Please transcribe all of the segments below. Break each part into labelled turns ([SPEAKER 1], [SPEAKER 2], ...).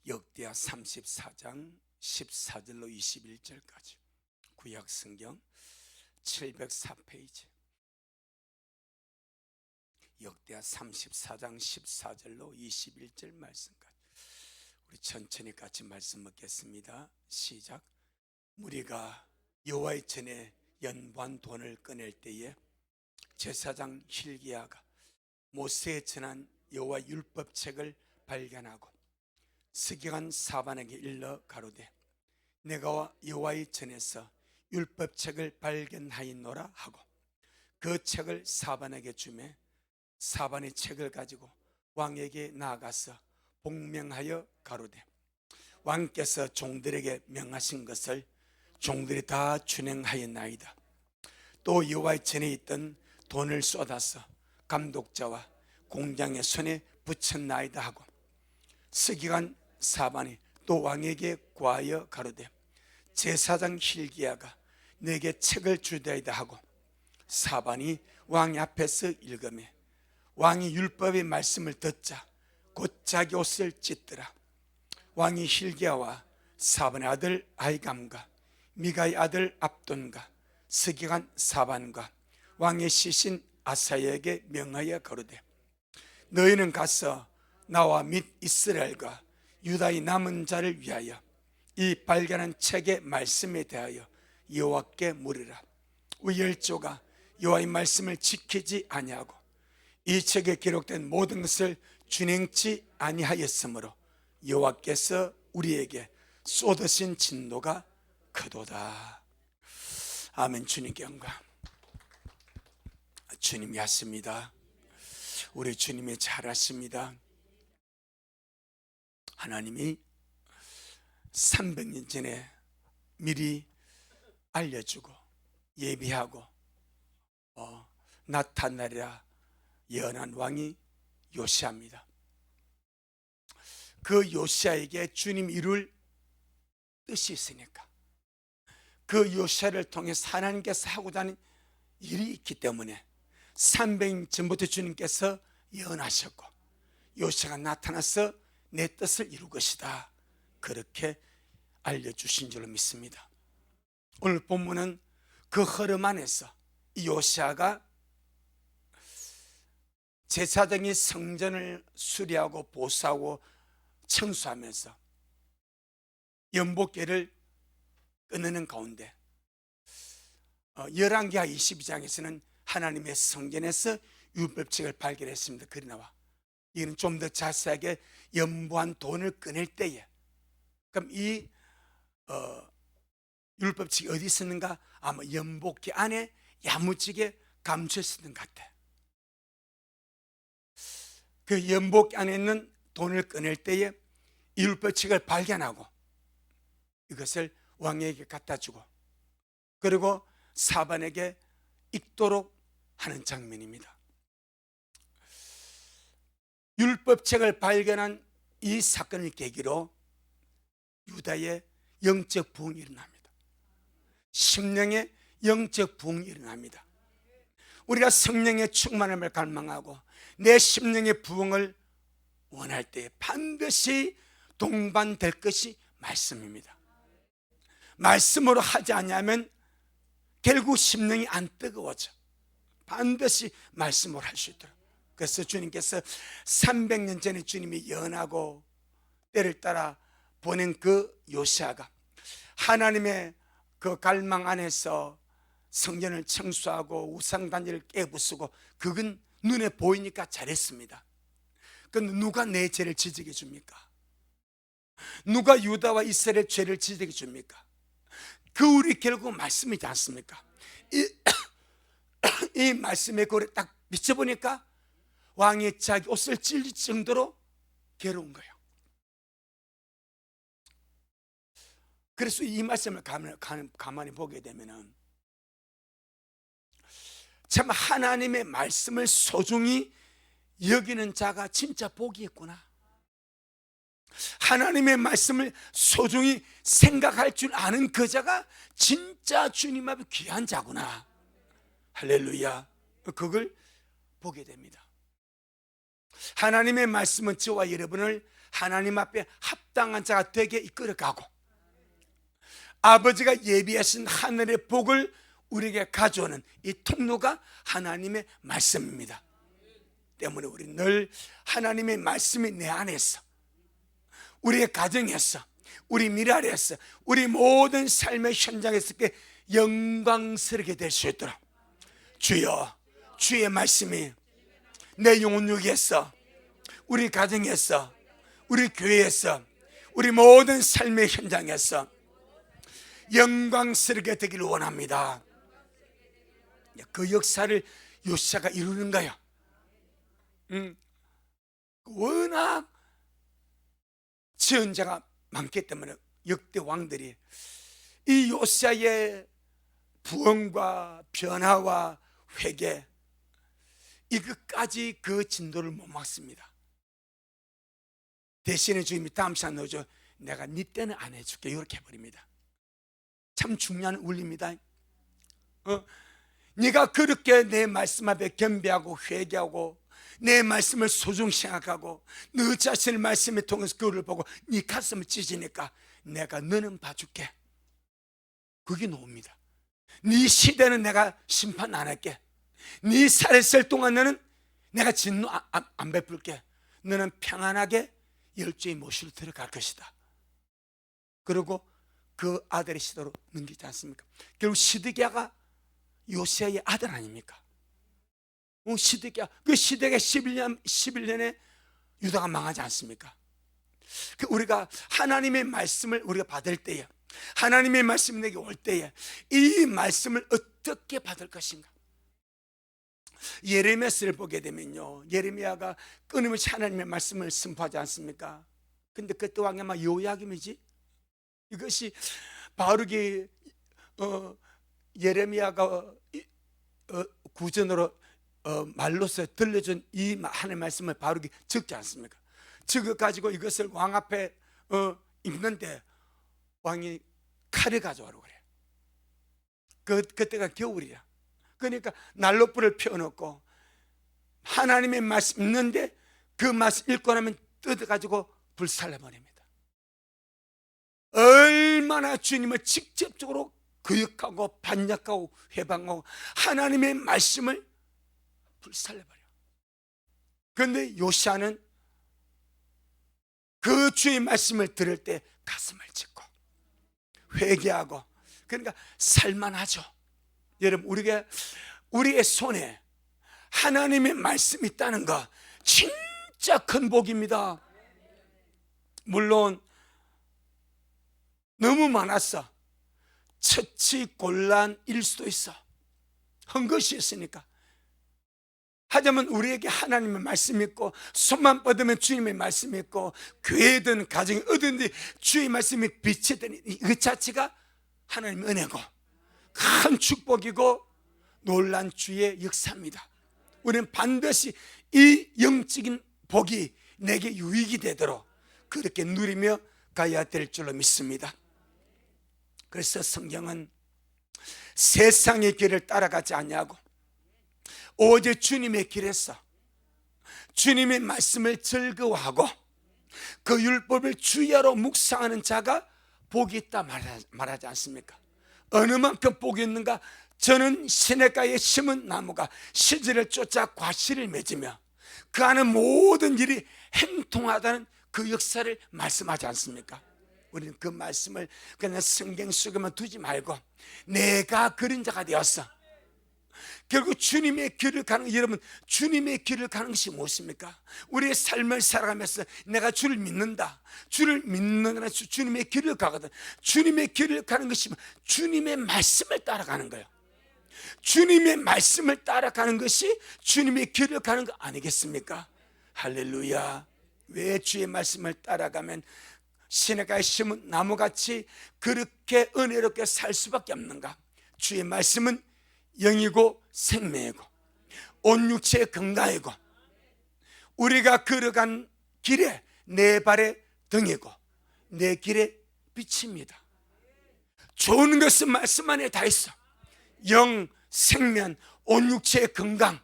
[SPEAKER 1] 역대하 34장 14절로 21절까지 구약성경 704페이지 역대하 34장 14절로 21절 말씀까지 우리 천천히 같이 말씀 먹겠습니다. 시작. 무리가 여호와의 전에 연보한 돈을 꺼낼 때에 제사장 hil기야가 모세에 전한 여호와 율법책을 발견하고 서기관 사반에게 일러 가로되 내가 여호와의 전에서 율법책을 발견하였노라 하고 그 책을 사반에게 주매 사반의 책을 가지고 왕에게 나아가서 복명하여 가로되 왕께서 종들에게 명하신 것을 종들이 다 준행하였나이다. 또 여호와의 전에 있던 돈을 쏟아서 감독자와 공장의 손에 붙였나이다 하고 서기관 사반이 또 왕에게 구하여 가로되 제사장 hil기야가 내게 책을 주되이다 하고 사반이 왕 앞에서 읽으매 왕이 율법의 말씀을 듣자 곧 자기 옷을 찢더라. 왕이 hil기야와 사반의 아들 아히감과 미가의 아들 압돈과 서기관 사반과 왕의 시신 아사야에게 명하여 가로되 너희는 가서 나와 및 이스라엘과 유다의 남은 자를 위하여 이 발견한 책의 말씀에 대하여 여호와께 물으라. 우리 열조가 여호와의 말씀을 지키지 아니하고 이 책에 기록된 모든 것을 준행치 아니하였으므로 여호와께서 우리에게 쏟으신 진노가 크도다. 아멘. 주님께 영광. 주님이 하십니다. 우리 주님이 잘하십니다. 하나님이 300년 전에 미리 알려주고 예비하고 나타나리라 예언한 왕이 요시아입니다. 그 요시아에게 주님 이룰 뜻이 있으니까 그 요시아를 통해서 하나님께서 하고자 하는 일이 있기 때문에 300년 전부터 주님께서 예언하셨고 요시아가 나타나서 내 뜻을 이룰 것이다, 그렇게 알려주신 줄로 믿습니다. 오늘 본문은 그 흐름 안에서 이 요시아가 제사장이 성전을 수리하고 보수하고 청소하면서 연복궤를 끊는 가운데 열왕기하 22장에서는 하나님의 성전에서 율법책을 발견했습니다. 그리 나와 이는 좀 더 자세하게 연보한 돈을 꺼낼 때에 그럼 이 율법책이 어디 있었는가? 아마 연복궤 안에 야무지게 감춰 있었던 것 같아. 그 연복궤 안에 있는 돈을 꺼낼 때에 이 율법책을 발견하고 이것을 왕에게 갖다 주고 그리고 사반에게 읽도록 하는 장면입니다. 율법책을 발견한 이 사건을 계기로 유다의 영적 부흥이 일어납니다. 심령의 영적 부흥이 일어납니다. 우리가 성령의 충만함을 갈망하고 내 심령의 부흥을 원할 때 반드시 동반될 것이 말씀입니다. 말씀으로 하지 않으면 결국 심령이 안 뜨거워져. 반드시 말씀으로 할 수 있도록. 그래서 주님께서 300년 전에 주님이 예언하고 때를 따라 보낸 그 요시아가 하나님의 그 갈망 안에서 성전을 청소하고 우상단지를 깨부수고 그건 눈에 보이니까 잘했습니다. 그런데 누가 내 죄를 지적해 줍니까? 누가 유다와 이스라엘의 죄를 지적해 줍니까? 그 우리 결국 말씀이지 않습니까? 이 말씀의 거울에 딱 비춰보니까 왕이 자기 옷을 찢을 정도로 괴로운 거예요. 그래서 이 말씀을 가만히 보게 되면은 참 하나님의 말씀을 소중히 여기는 자가 진짜 복이 있구나. 하나님의 말씀을 소중히 생각할 줄 아는 그 자가 진짜 주님 앞에 귀한 자구나. 할렐루야. 그걸 보게 됩니다. 하나님의 말씀은 저와 여러분을 하나님 앞에 합당한 자가 되게 이끌어가고, 아버지가 예비하신 하늘의 복을 우리에게 가져오는 이 통로가 하나님의 말씀입니다. 때문에 우리 늘 하나님의 말씀이 내 안에서, 우리의 가정에서, 우리 미래에서, 우리 모든 삶의 현장에서 영광스럽게 될 수 있도록, 주여, 주의 말씀이 내 영혼 육에서, 우리 가정에서, 우리 교회에서, 우리 모든 삶의 현장에서 영광스럽게 되기를 원합니다. 그 역사를 요시아가 이루는 거예요. 워낙 지은자가 많기 때문에 역대 왕들이 이 요시아의 부흥과 변화와 회개, 이것까지 그 진도를 못 막습니다. 대신에 주님이 다음 시간 너죠, 내가 네 때는 안 해줄게, 이렇게 해버립니다. 참 중요한 원리입니다. 네가 그렇게 내 말씀 앞에 겸비하고 회개하고 내 말씀을 소중히 생각하고 너 자신의 말씀을 통해서 그를 보고 네 가슴을 찢으니까 내가 너는 봐줄게. 그게 노입니다. 네 시대는 내가 심판 안 할게. 네 살았을 동안 너는 내가 진노 안 베풀게. 너는 평안하게 열조의 모시로 들어갈 것이다. 그리고 그 아들의 시대로 넘기지 않습니까? 결국 시드기야가 요시아의 아들 아닙니까? 시드기야, 그 시대가 11년에 유다가 망하지 않습니까? 우리가 하나님의 말씀을 우리가 받을 때에, 하나님의 말씀이 내게 올 때에 이 말씀을 어떻게 받을 것인가? 예레미야서를 보게 되면요, 예레미야가 끊임없이 하나님의 말씀을 선포하지 않습니까? 근데 그때 왕이 아마 요야김이지? 이것이 바룩이 예레미야가 구전으로 말로서 들려준 이 하나님의 말씀을 바룩이 적지 않습니까? 적어가지고 이것을 왕 앞에 읽는데 왕이 칼을 가져오라고 그래요. 그때가 겨울이야. 그러니까 난로불을 피워놓고 하나님의 말씀 읽는데 그 말씀 읽고 나면 뜯어가지고 불살라버립니다. 얼마나 주님을 직접적으로 거역하고 반역하고 회방하고 하나님의 말씀을 불살라버려. 그런데 요시아는 그 주의 말씀을 들을 때 가슴을 찢고 회개하고, 그러니까 살만하죠. 여러분, 우리의 손에 하나님의 말씀이 있다는 거 진짜 큰 복입니다. 물론 너무 많았어. 처치곤란일 수도 있어. 한 것이 있으니까. 하자면 우리에게 하나님의 말씀이 있고, 손만 뻗으면 주님의 말씀이 있고, 교회든 가정이 어딘지 주의 말씀이 비치더니 그 자체가 하나님의 은혜고 큰 축복이고 놀란 주의 역사입니다. 우리는 반드시 이 영적인 복이 내게 유익이 되도록 그렇게 누리며 가야 될 줄로 믿습니다. 그래서 성경은 세상의 길을 따라가지 아니하고 오직 주님의 길에서 주님의 말씀을 즐거워하고 그 율법을 주야로 묵상하는 자가 복이 있다 말하지 않습니까? 어느 만큼 복이 있는가? 저는 시냇가에 심은 나무가 시절을 쫓아 과실을 맺으며 그 안에 모든 일이 행통하다는 그 역사를 말씀하지 않습니까? 우리는 그 말씀을 그냥 성경 속에만 두지 말고 내가 그런 자가 되었어. 결국 주님의 길을 가는, 여러분, 주님의 길을 가는 것이 무엇입니까? 우리의 삶을 살아가면서 내가 주를 믿는다, 주를 믿는 주님의 길을 가거든. 주님의 길을 가는 것이 주님의 말씀을 따라가는 거예요. 주님의 말씀을 따라가는 것이 주님의 길을 가는 거 아니겠습니까? 할렐루야. 왜 주의 말씀을 따라가면 시냇가에 심은 나무같이 그렇게 은혜롭게 살 수밖에 없는가? 주의 말씀은 영이고 생명이고 온 육체의 건강이고 우리가 걸어간 길에 내 발의 등이고 내 길의 빛입니다. 좋은 것은 말씀 안에 다 있어. 영, 생명, 온 육체의 건강,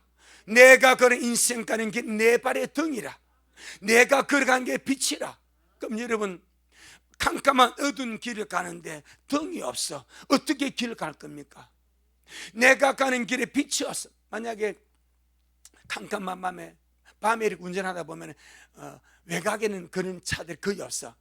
[SPEAKER 1] 내가 걸은 인생 가는 길 내 발의 등이라, 내가 걸어간 게 빛이라. 그럼 여러분, 캄캄한 어두운 길을 가는데 등이 없어. 어떻게 길을 갈 겁니까? 내가 가는 길에 빛이 없어. 만약에 캄캄한 밤에 이렇게 운전하다 보면 외곽에는 그런 차들이 거의 없어.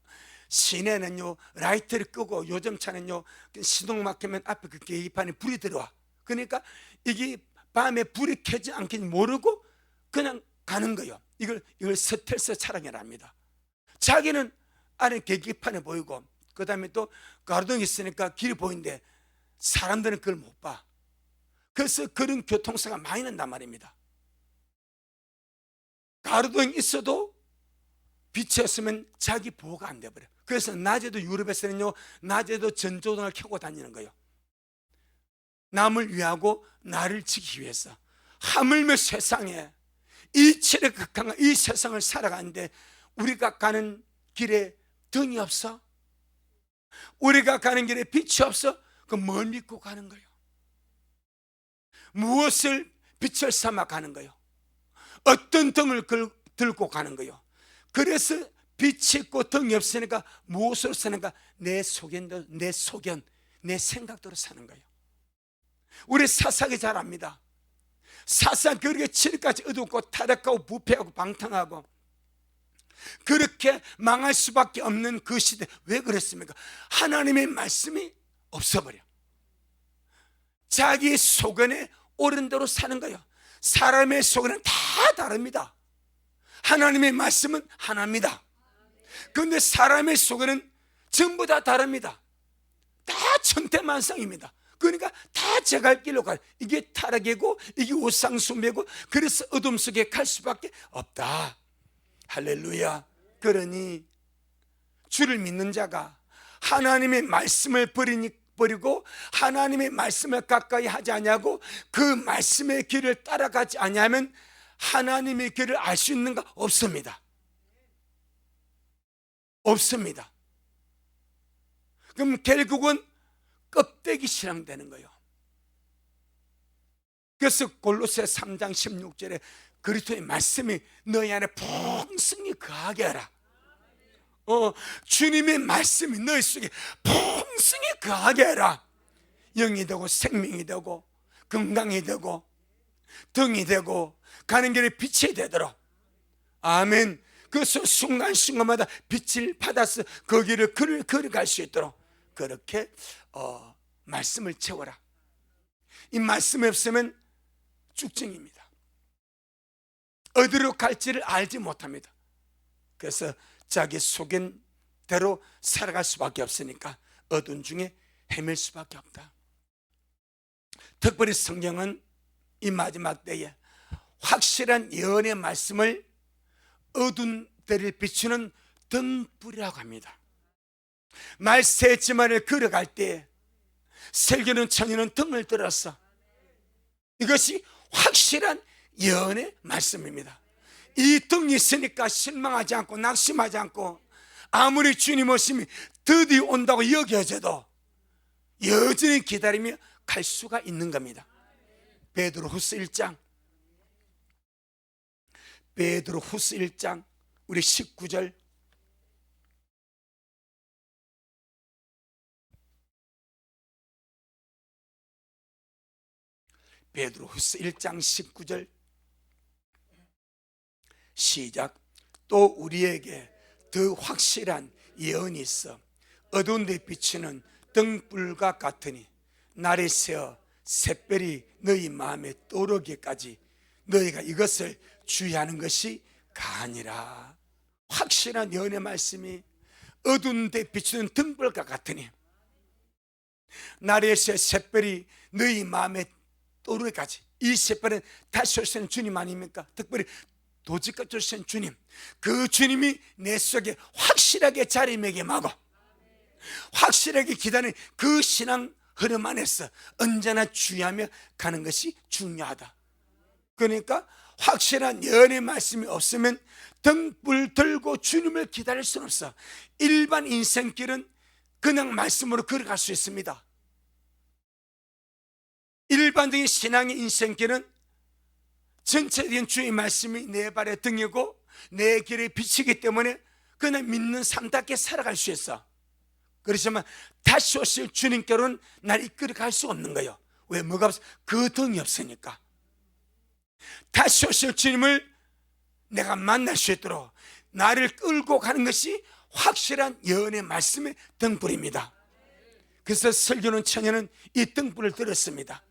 [SPEAKER 1] 시내는요 라이트를 끄고, 요즘 차는요 시동 막히면 앞에 그 계기판에 불이 들어와. 그러니까 이게 밤에 불이 켜지 않긴지 모르고 그냥 가는 거예요. 이걸 스텔스 차량이라 합니다. 자기는 안에 계기판에 보이고, 그 다음에 또 가로등이 있으니까 길이 보이는데 사람들은 그걸 못 봐. 그래서 그런 교통사고가 많이 난단 말입니다. 가로등이 있어도 빛이 없으면 자기 보호가 안 돼버려요. 그래서 낮에도, 유럽에서는요 낮에도 전조등을 켜고 다니는 거예요. 남을 위하고 나를 지키기 위해서. 하물며 세상에 이 체력 극한한 이 세상을 살아가는데 우리가 가는 길에 등이 없어? 우리가 가는 길에 빛이 없어? 그럼 뭘 믿고 가는 거예요? 무엇을 빛을 삼아 가는 거예요? 어떤 등을 들고 가는 거예요? 그래서 빛이 있고 등이 없으니까 무엇으로 사는가? 내 소견, 내 생각대로 사는 거예요. 우리 사사기 잘 압니다. 사사 그렇게 칠까지 어둡고 타락하고 부패하고 방탕하고 그렇게 망할 수밖에 없는 그 시대, 왜 그랬습니까? 하나님의 말씀이 없어버려. 자기 소견에 옳은 대로 사는 거예요. 사람의 소견은 다 다릅니다. 하나님의 말씀은 하나입니다. 그런데 사람의 소견은 전부 다 다릅니다. 다 천태만상입니다. 그러니까 다 제갈 길로 가요. 이게 타락이고 이게 우상숭배고, 그래서 어둠 속에 갈 수밖에 없다. 할렐루야. 그러니 주를 믿는 자가 하나님의 말씀을 버리고 하나님의 말씀을 가까이 하지 않냐고, 그 말씀의 길을 따라가지 않냐면 하나님의 길을 알 수 있는가? 없습니다. 없습니다. 그럼 결국은 껍데기 신앙 되는 거예요. 그래서 골로새 3장 16절에 그리스도의 말씀이 너희 안에 풍성히 거하게 하라. 주님의 말씀이 너희 속에 풍성히 거하게 하라. 영이 되고 생명이 되고 건강이 되고 등이 되고 가는 길에 빛이 되도록. 아멘. 그래서 순간순간마다 빛을 받아서 그 길을 걸어갈 수 있도록 그렇게 말씀을 채워라. 이 말씀이 없으면 쭉증입니다. 어디로 갈지를 알지 못합니다. 그래서 자기 소견대로 살아갈 수밖에 없으니까 어두운 중에 헤맬 수밖에 없다. 특별히 성경은 이 마지막 때에 확실한 예언의 말씀을 어두운 데를 비추는 등불이라고 합니다. 말세지만을 걸어갈 때 설교는 청년은 등을 들었어. 이것이 확실한 예언의 말씀입니다. 이 등이 있으니까 실망하지 않고 낙심하지 않고, 아무리 주님 오심이 드디어 온다고 여겨져도 여전히 기다리며 갈 수가 있는 겁니다. 베드로후서 1장 우리 19절. 베드로후서 1장 19절 시작. 또 우리에게 더 확실한 예언이 있어 어두운 데 비추는 등불과 같으니 날이 새어 샛별이 너희 마음에 떠오르기까지 너희가 이것을 주의하는 것이 가니라. 확실한 예언의 말씀이 어두운 데 비추는 등불과 같으니 날이 새어 샛별이 너희 마음에 떠오르기까지. 이 샛별은 다시 오시는 주님 아닙니까? 특별히 도지까지 오신 주님, 그 주님이 내 속에 확실하게 자리매김하고 확실하게 기다리는 그 신앙 흐름 안에서 언제나 주의하며 가는 것이 중요하다. 그러니까 확실한 예언의 말씀이 없으면 등불 들고 주님을 기다릴 수는 없어. 일반 인생길은 그냥 말씀으로 걸어갈 수 있습니다. 일반적인 신앙의 인생길은 전체적인 주의 말씀이 내 발의 등이고 내 길에 비치기 때문에 그냥 믿는 삶답게 살아갈 수 있어. 그렇지만 다시 오실 주님께로는 날 이끌어 갈 수 없는 거예요. 왜? 뭐가 없어? 그 등이 없으니까. 다시 오실 주님을 내가 만날 수 있도록 나를 끌고 가는 것이 확실한 예언의 말씀의 등불입니다. 그래서 설교는 처녀는 이 등불을 들었습니다.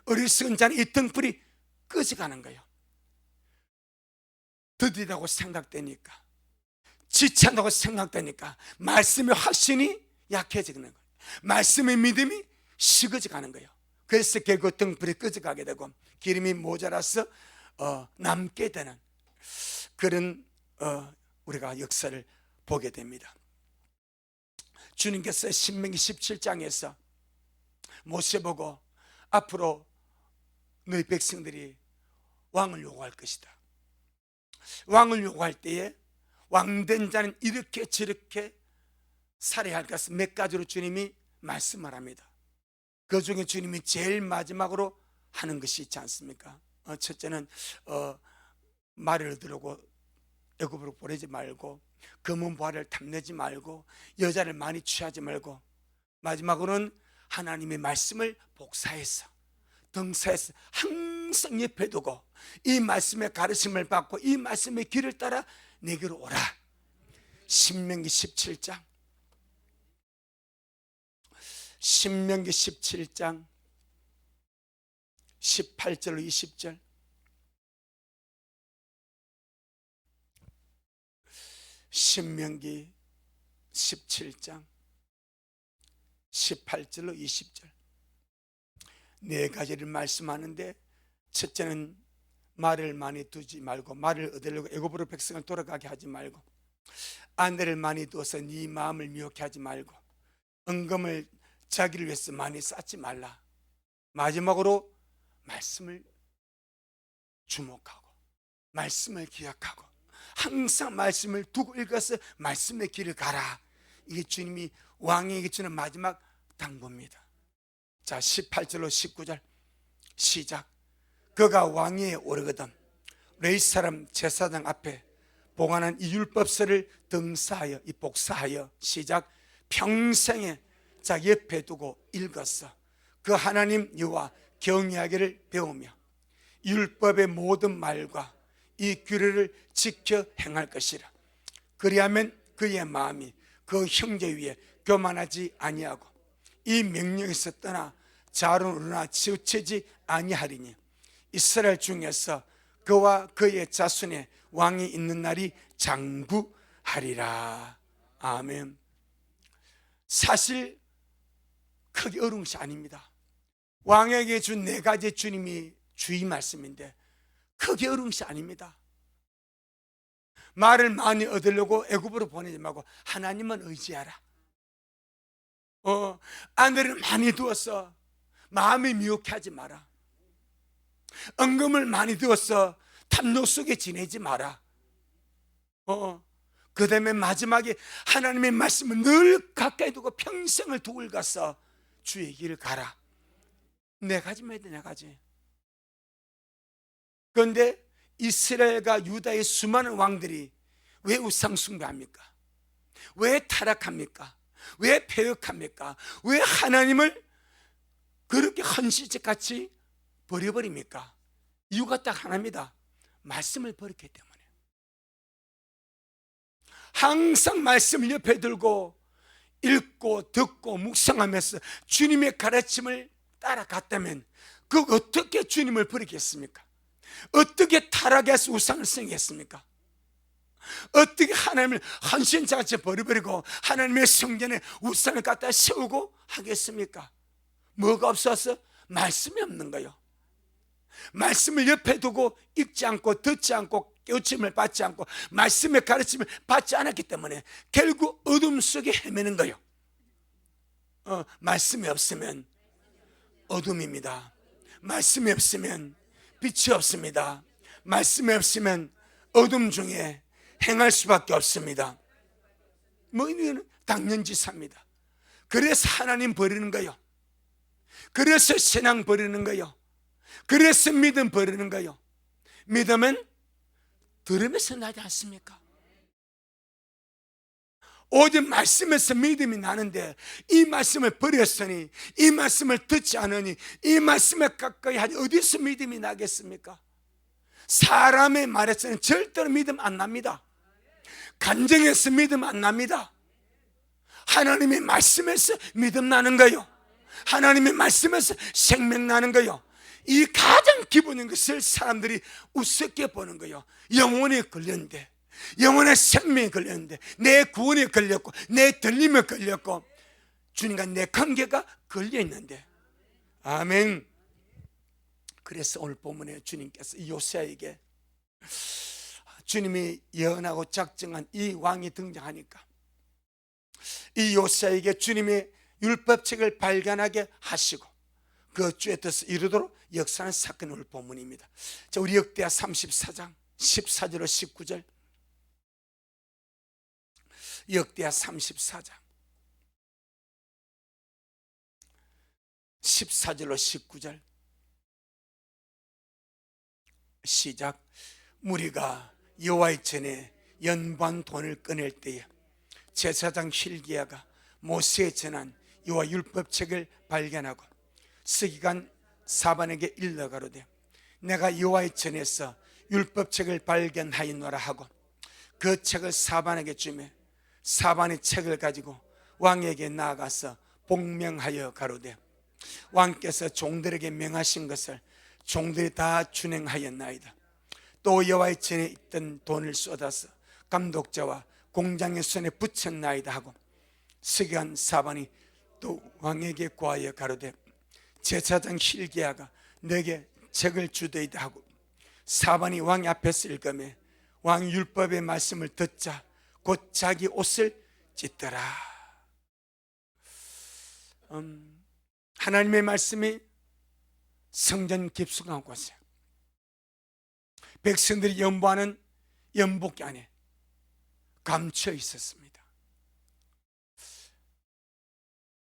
[SPEAKER 1] 어리석은 자는 이 등불이 꺼져가는 거예요. 더디다고 생각되니까, 지친다고 생각되니까 말씀의 확신이 약해지는 거예요. 말씀의 믿음이 식어져 가는 거예요. 그래서 결국 등불이 꺼져가게 되고 기름이 모자라서 남게 되는 그런 우리가 역사를 보게 됩니다. 주님께서 신명기 17장에서 모세 보고 앞으로 너희 백성들이 왕을 요구할 것이다. 왕을 요구할 때에 왕된 자는 이렇게 저렇게 살아야 할 것을 몇 가지로 주님이 말씀을 합니다. 그 중에 주님이 제일 마지막으로 하는 것이 있지 않습니까? 첫째는 말을 얻으려고 애굽으로 보내지 말고, 검은 보화를 탐내지 말고, 여자를 많이 취하지 말고, 마지막으로는 하나님의 말씀을 복사해서 등사해서 항상 옆에 두고 이 말씀의 가르침을 받고 이 말씀의 길을 따라 내게로 오라. 신명기 17장 18절로 20절. 신명기 17장 18절로 20절 네 가지를 말씀하는데, 첫째는 말을 많이 두지 말고, 말을 얻으려고 애굽으로 백성을 돌아가게 하지 말고, 아내를 많이 두어서 네 마음을 미혹해 하지 말고, 은금을 자기를 위해서 많이 쌓지 말라. 마지막으로 말씀을 주목하고 말씀을 기억하고 항상 말씀을 두고 읽어서 말씀의 길을 가라. 이게 주님이 왕에게 주는 마지막 당부입니다. 자, 18절로 19절 시작. 그가 왕위에 오르거든 레위 사람 제사장 앞에 보관한 이 율법서를 등사하여, 이 복사하여 시작. 평생에 자 옆에 두고 읽었어. 그 하나님 여호와 경외하기를 배우며 율법의 모든 말과 이 규례를 지켜 행할 것이라. 그리하면 그의 마음이 그 형제 위에 교만하지 아니하고 이 명령에서 떠나 좌로나 우로나 치우치지 아니하리니 이스라엘 중에서 그와 그의 자손의 왕이 있는 날이 장구하리라. 아멘. 사실 크게 어려운 것이 아닙니다. 왕에게 준 네 가지 주님이 주의 말씀인데 크게 어려운 것이 아닙니다. 말을 많이 얻으려고 애굽으로 보내지 말고 하나님만 의지하라. 아내를 많이 두어서 마음이 미혹해 하지 마라. 은금을 많이 두어서 탐욕 속에 지내지 마라. 그 다음에 마지막에 하나님의 말씀을 늘 가까이 두고 평생을 두고 가서 주의 길을 가라. 네 가지만 해도 네 가지. 그런데 이스라엘과 유다의 수많은 왕들이 왜 우상 숭배합니까? 왜 타락합니까? 왜 패역합니까? 왜 하나님을 그렇게 헌시집같이 버려버립니까? 이유가 딱 하나입니다. 말씀을 버렸기 때문에. 항상 말씀을 옆에 들고 읽고 듣고 묵상하면서 주님의 가르침을 따라갔다면 그 어떻게 주님을 버리겠습니까? 어떻게 타락해서 우상을 섬기겠습니까? 어떻게 하나님을 헌신자같이 버려버리고 하나님의 성전에 우상을 갖다 세우고 하겠습니까? 뭐가 없어서? 말씀이 없는 거예요. 말씀을 옆에 두고 읽지 않고 듣지 않고 깨우침을 받지 않고 말씀의 가르침을 받지 않았기 때문에 결국 어둠 속에 헤매는 거예요. 말씀이 없으면 어둠입니다. 말씀이 없으면 빛이 없습니다. 말씀이 없으면 어둠 중에 행할 수밖에 없습니다. 이는 당연지사입니다. 그래서 하나님 버리는 거예요. 그래서 신앙 버리는 거예요. 그래서 믿음 버리는 거예요. 믿음은 들으면서 나지 않습니까? 오직 말씀에서 믿음이 나는데 이 말씀을 버렸으니, 이 말씀을 듣지 않으니, 이 말씀에 가까이 하지 어디서 믿음이 나겠습니까? 사람의 말에서는 절대로 믿음 안 납니다. 감정에서 믿음 안 납니다. 하나님의 말씀에서 믿음 나는 거요. 하나님의 말씀에서 생명 나는 거요. 이 가장 기본인 것을 사람들이 우습게 보는 거요. 영혼이 걸렸는데, 영혼의 생명이 걸렸는데, 내 구원이 걸렸고, 내 들림이 걸렸고, 주님과 내 관계가 걸려있는데. 아멘. 그래서 오늘 본문에 주님께서 요새에게 주님이 예언하고 작정한 이 왕이 등장하니까 이 요새에게 주님의 율법책을 발견하게 하시고 그 주의 뜻을 이루도록 역사하는 사건이 오늘 본문입니다. 자, 우리 역대하 34장 14절로 19절. 역대하 34장 14절로 19절. 시작. 무리가 여호와의 전에 연반 돈을 꺼낼 때에 제사장 hil기야가 모세에 전한 여호와 율법책을 발견하고 서기관 사반에게 일러 가로되 내가 여호와의 전에서 율법책을 발견하였노라 하고 그 책을 사반에게 주며 사반이 책을 가지고 왕에게 나아가서 복명하여 가로되 왕께서 종들에게 명하신 것을 종들이 다 준행하였나이다. 또 여호와의 전에 있던 돈을 쏟아서 감독자와 공장의 손에 붙였나이다 하고 서기관 사반이 또 왕에게 고하여 가로되 제사장 hil기야가 내게 책을 주더이다 하고 사반이 왕 앞에서 읽으며 왕 율법의 말씀을 듣자 곧 자기 옷을 찢더라. 하나님의 말씀이 성전 깊숙한 곳에 백성들이 연보하는 연복기 안에 감춰 있었습니다.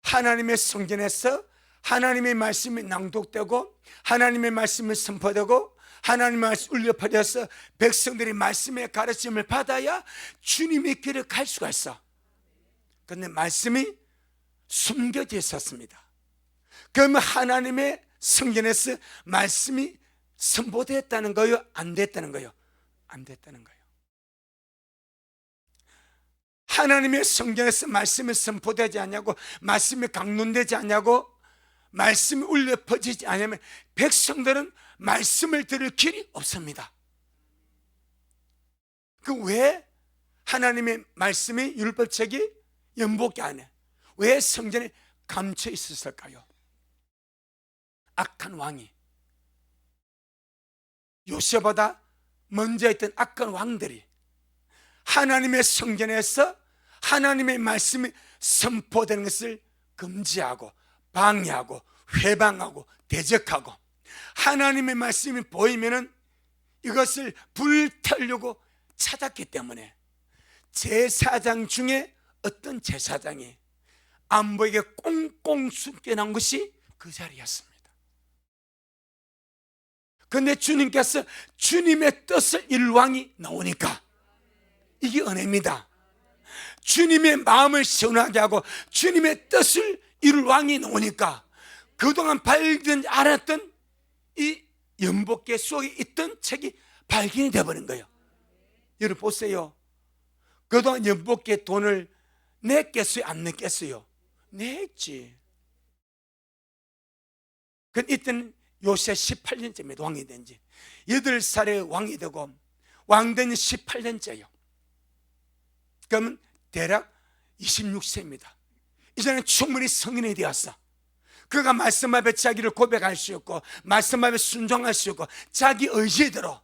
[SPEAKER 1] 하나님의 성전에서 하나님의 말씀이 낭독되고 하나님의 말씀이 선포되고 하나님의 말씀이 울려 퍼져서 백성들이 말씀의 가르침을 받아야 주님의 길을 갈 수가 있어. 그런데 말씀이 숨겨져 있었습니다. 그러면 하나님의 성전에서 말씀이 선포됐다는 거요? 안 됐다는 거요? 안 됐다는 거예요. 하나님의 성전에서 말씀이 선포되지 않냐고, 말씀이 강론되지 않냐고, 말씀이 울려 퍼지지 않으면 백성들은 말씀을 들을 길이 없습니다. 그 왜 하나님의 말씀이 율법책이 연복기 안에 왜 성전에 감춰 있었을까요? 악한 왕이, 요새보다 먼저 있던 악한 왕들이 하나님의 성전에서 하나님의 말씀이 선포되는 것을 금지하고 방해하고 회방하고 대적하고 하나님의 말씀이 보이면은 이것을 불태우려고 찾았기 때문에 제사장 중에 어떤 제사장이 안 보이게 꽁꽁 숨겨놓은 것이 그 자리였습니다. 그런데 주님께서 주님의 뜻을 이룰 왕이 나오니까 이게 은혜입니다. 주님의 마음을 시원하게 하고 주님의 뜻을 이룰 왕이 나오니까 그동안 발견되지 않았던 이 연복계 속에 있던 책이 발견이 되어버린 거예요. 여러분 보세요. 그동안 연복계 돈을 냈겠어요? 안 냈겠어요? 냈지. 이때는 요새 18년째입니다. 왕이 된 지 8살에 왕이 되고 왕된 지 18년째예요. 그러면 대략 26세입니다 이제는 충분히 성인이 되었어. 그가 말씀 앞에 자기를 고백할 수 있고 말씀 앞에 순종할 수 있고 자기 의지대로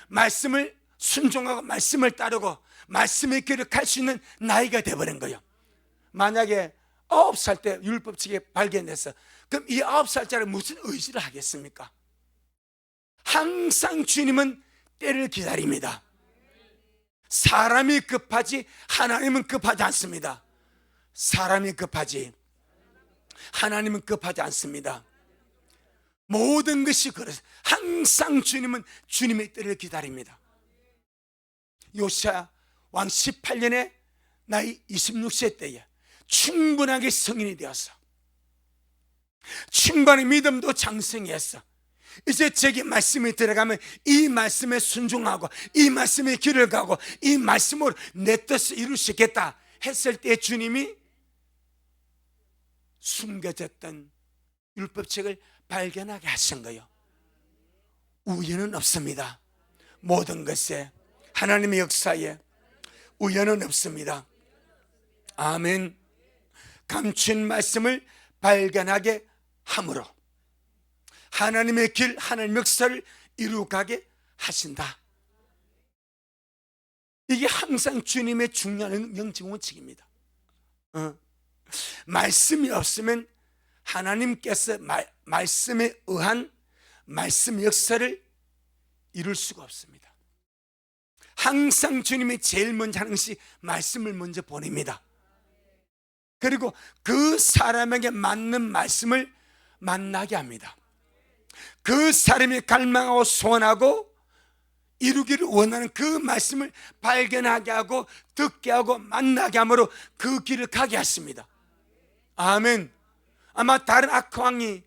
[SPEAKER 1] 말씀을 순종하고 말씀을 따르고 말씀의 길을 갈 수 있는 나이가 되어버린 거예요. 만약에 9살 때 율법책이 발견돼서 그럼 이 9살짜리 무슨 의지를 하겠습니까? 항상 주님은 때를 기다립니다. 사람이 급하지 하나님은 급하지 않습니다. 사람이 급하지 하나님은 급하지 않습니다. 모든 것이 그래서 항상 주님은 주님의 때를 기다립니다. 요시야 왕 18년에 나이 26세 때에 충분하게 성인이 되었어. 충분히 믿음도 장성했어. 이제 제게 말씀이 들어가면 이 말씀에 순종하고 이 말씀에 길을 가고 이 말씀으로 내 뜻을 이룰 수 있겠다 했을 때 주님이 숨겨졌던 율법책을 발견하게 하신 거예요. 우연은 없습니다. 모든 것에 하나님의 역사에 우연은 없습니다. 아멘. 감춘 말씀을 발견하게 함으로 하나님의 길, 하나님의 역사를 이루어가게 하신다. 이게 항상 주님의 중요한 영적 원칙입니다. 말씀이 없으면 하나님께서 말씀에 의한 말씀 역사를 이룰 수가 없습니다. 항상 주님이 제일 먼저 하는 것이 말씀을 먼저 보냅니다. 그리고 그 사람에게 맞는 말씀을 만나게 합니다. 그 사람이 갈망하고 소원하고 이루기를 원하는 그 말씀을 발견하게 하고 듣게 하고 만나게 함으로 그 길을 가게 하십니다. 아멘. 아마 다른 악왕이